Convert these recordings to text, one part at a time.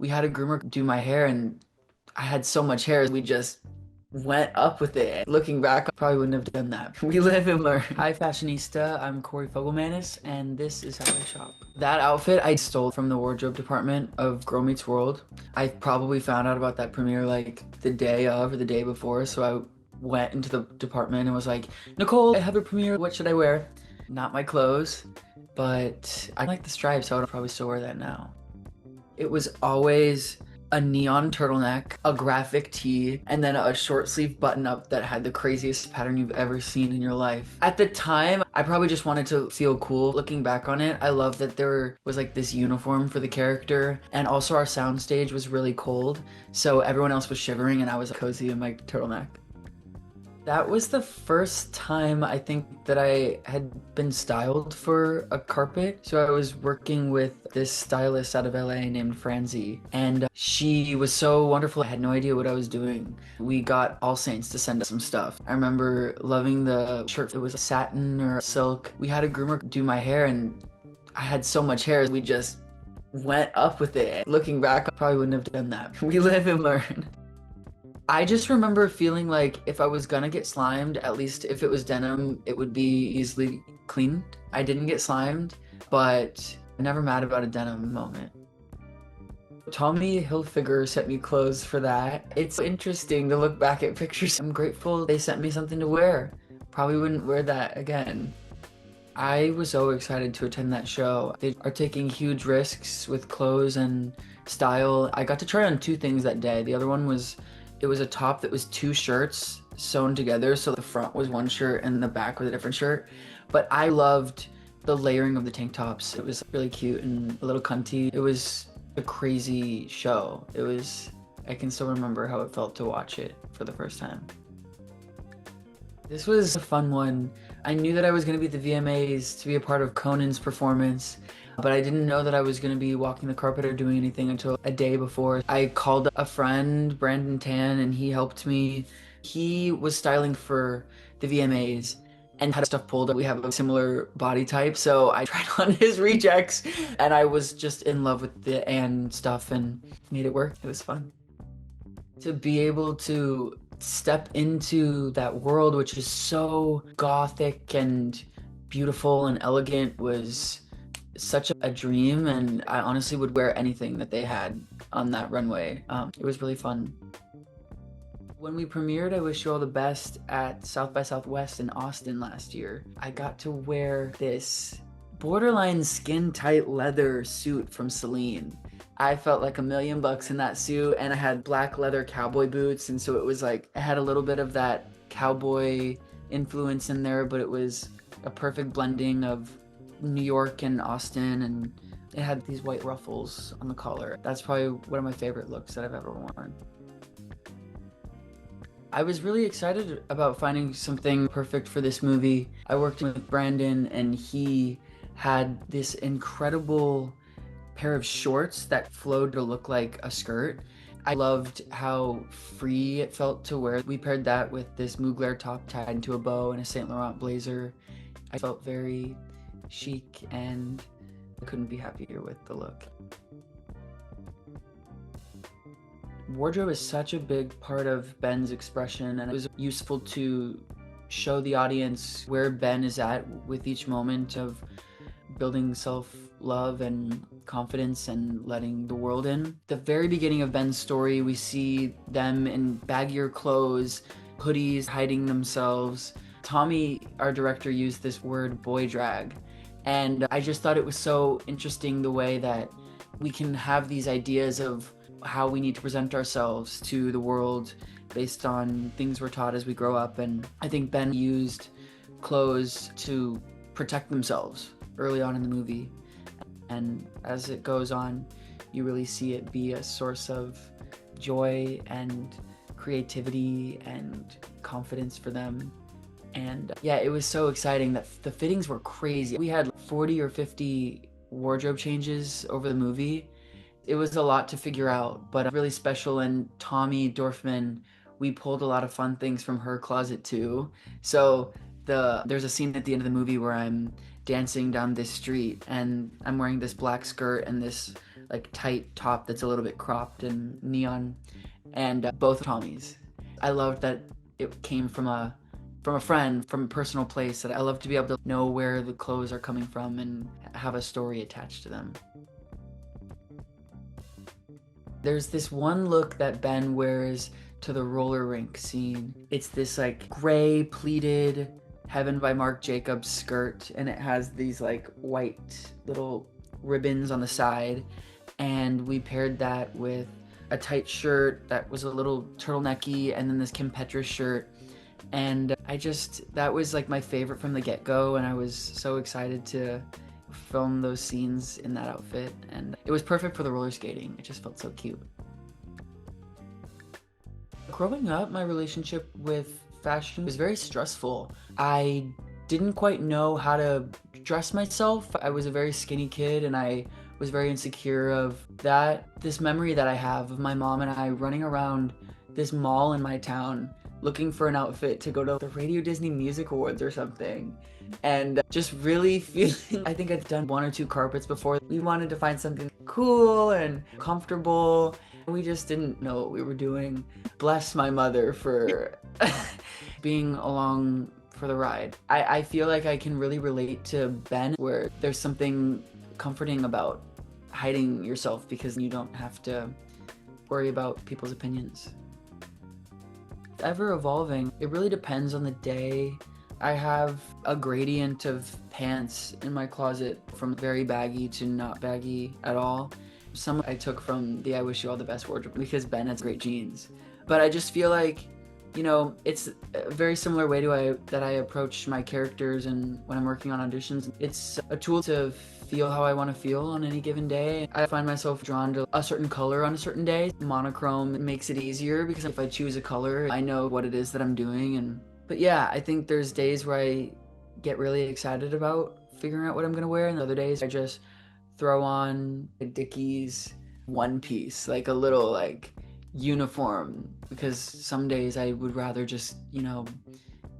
We had a groomer do my hair, and I had so much hair, we just went up with it. Looking back, I probably wouldn't have done that. We live and learn. Hi, Fashionista. I'm Fogelmanis, and this is how I shop. That outfit I stole from the wardrobe department of Girl Meets World. I probably found out about that premiere like the day of or the day before, so I went into the department and was like, Nicole, I have a premiere. What should I wear? Not my clothes, but I like the stripes, so I would probably still wear that now. It was always a neon turtleneck, a graphic tee, and then a short sleeve button up that had the craziest pattern you've ever seen in your life. At the time, I probably just wanted to feel cool. Looking back on it, I love that there was like this uniform for the character, and also our soundstage was really cold, so everyone else was shivering and I was cozy in my turtleneck. That was the first time I think that I had been styled for a carpet. So I was working with this stylist out of LA named Franzi, and she was so wonderful. I had no idea what I was doing. We got All Saints to send us some stuff. I remember loving the shirt. It was satin or silk. We had a groomer do my hair, and I had so much hair, we just went up with it. Looking back, I probably wouldn't have done that. We live and learn. I just remember feeling like if I was gonna get slimed, at least if it was denim, it would be easily cleaned. I didn't get slimed, but I'm never mad about a denim moment. Tommy Hilfiger sent me clothes for that. It's interesting to look back at pictures. I'm grateful they sent me something to wear. Probably wouldn't wear that again. I was so excited to attend that show. They are taking huge risks with clothes and style. I got to try on two things that day. The other one was, it was a top that was two shirts sewn together. So the front was one shirt and the back was a different shirt. But I loved the layering of the tank tops. It was really cute and a little cunty. It was a crazy show. I can still remember how it felt to watch it for the first time. This was a fun one. I knew that I was going to be at the VMAs to be a part of Conan's performance, but I didn't know that I was going to be walking the carpet or doing anything until a day before. I called a friend, Brandon Tan, and he helped me. He was styling for the VMAs and had stuff pulled. We have a similar body type, so I tried on his rejects, and I was just in love with the and stuff and made it work. It was fun. To be able to step into that world, which is so gothic and beautiful and elegant, was such a dream, and I honestly would wear anything that they had on that runway. It was really fun. When we premiered I Wish You All the Best at South by Southwest in Austin last year, I got to wear this borderline skin tight leather suit from Celine. I felt like $1,000,000 in that suit, and I had black leather cowboy boots, and so it was like, it had a little bit of that cowboy influence in there, but it was a perfect blending of New York and Austin, and it had these white ruffles on the collar. That's probably one of my favorite looks that I've ever worn. I was really excited about finding something perfect for this movie. I worked with Brandon, and he had this incredible pair of shorts that flowed to look like a skirt. I loved how free it felt to wear. We paired that with this Mugler top tied into a bow and a Saint Laurent blazer. I felt very chic, and I couldn't be happier with the look. Wardrobe is such a big part of Ben's expression, and it was useful to show the audience where Ben is at with each moment of building self-love and confidence and letting the world in. The very beginning of Ben's story, we see them in baggier clothes, hoodies, hiding themselves. Tommy, our director, used this word boy drag, and I just thought it was so interesting the way that we can have these ideas of how we need to present ourselves to the world based on things we're taught as we grow up. And I think Ben used clothes to protect themselves early on in the movie, and as it goes on you really see it be a source of joy and creativity and confidence for them. And yeah, it was so exciting that the fittings were crazy. We had 40 or 50 wardrobe changes over the movie. It was a lot to figure out, but really special. And Tommy Dorfman, we pulled a lot of fun things from her closet too. So there's a scene at the end of the movie where I'm dancing down this street and I'm wearing this black skirt and this like tight top that's a little bit cropped and neon, and both Tommies. I loved that it came from a friend, from a personal place, that I love to be able to know where the clothes are coming from and have a story attached to them. There's this one look that Ben wears to the roller rink scene. It's this like gray pleated Heaven by Marc Jacobs skirt, and it has these like white little ribbons on the side, and we paired that with a tight shirt that was a little turtlenecky, and then this Kim Petras shirt. And that was like my favorite from the get-go, and I was so excited to film those scenes in that outfit, and it was perfect for the roller skating. It just felt so cute. Growing up, my relationship with fashion was very stressful. I didn't quite know how to dress myself. I was a very skinny kid, and I was very insecure of that. This memory that I have of my mom and I running around this mall in my town looking for an outfit to go to the Radio Disney Music Awards or something, and just really feeling, I think I'd done 1 or 2 carpets before. We wanted to find something cool and comfortable. We just didn't know what we were doing. Bless my mother for being along for the ride. I feel like I can really relate to Ben, where there's something comforting about hiding yourself because you don't have to worry about people's opinions. Ever evolving. It really depends on the day. I have a gradient of pants in my closet, from very baggy to not baggy at all. Some I took from the I Wish You All the Best wardrobe because Ben has great jeans. But I just feel like, you know, it's a very similar way that I approach my characters, and when I'm working on auditions, it's a tool to feel how I want to feel on any given day. I find myself drawn to a certain color on a certain day. Monochrome makes it easier because if I choose a color, I know what it is that I'm doing. But yeah, I think there's days where I get really excited about figuring out what I'm gonna wear, and other days I just throw on a Dickies one piece, like a little like uniform, because some days I would rather just, you know,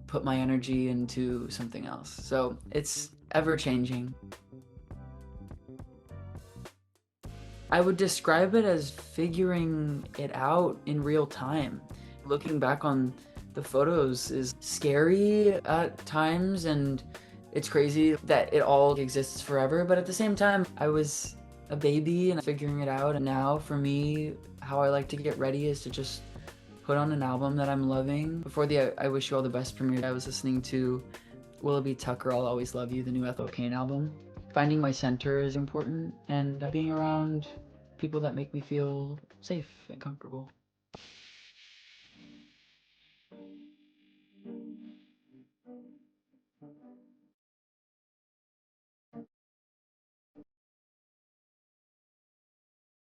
put my energy into something else. So it's ever changing. I would describe it as figuring it out in real time. Looking back on the photos is scary at times, and it's crazy that it all exists forever, but at the same time, I was a baby and figuring it out, and now for me, how I like to get ready is to just put on an album that I'm loving. Before the I Wish You All the Best premiere, I was listening to Willoughby Tucker, I'll Always Love You, the new Ethel Cain album. Finding my center is important, and being around people that make me feel safe and comfortable.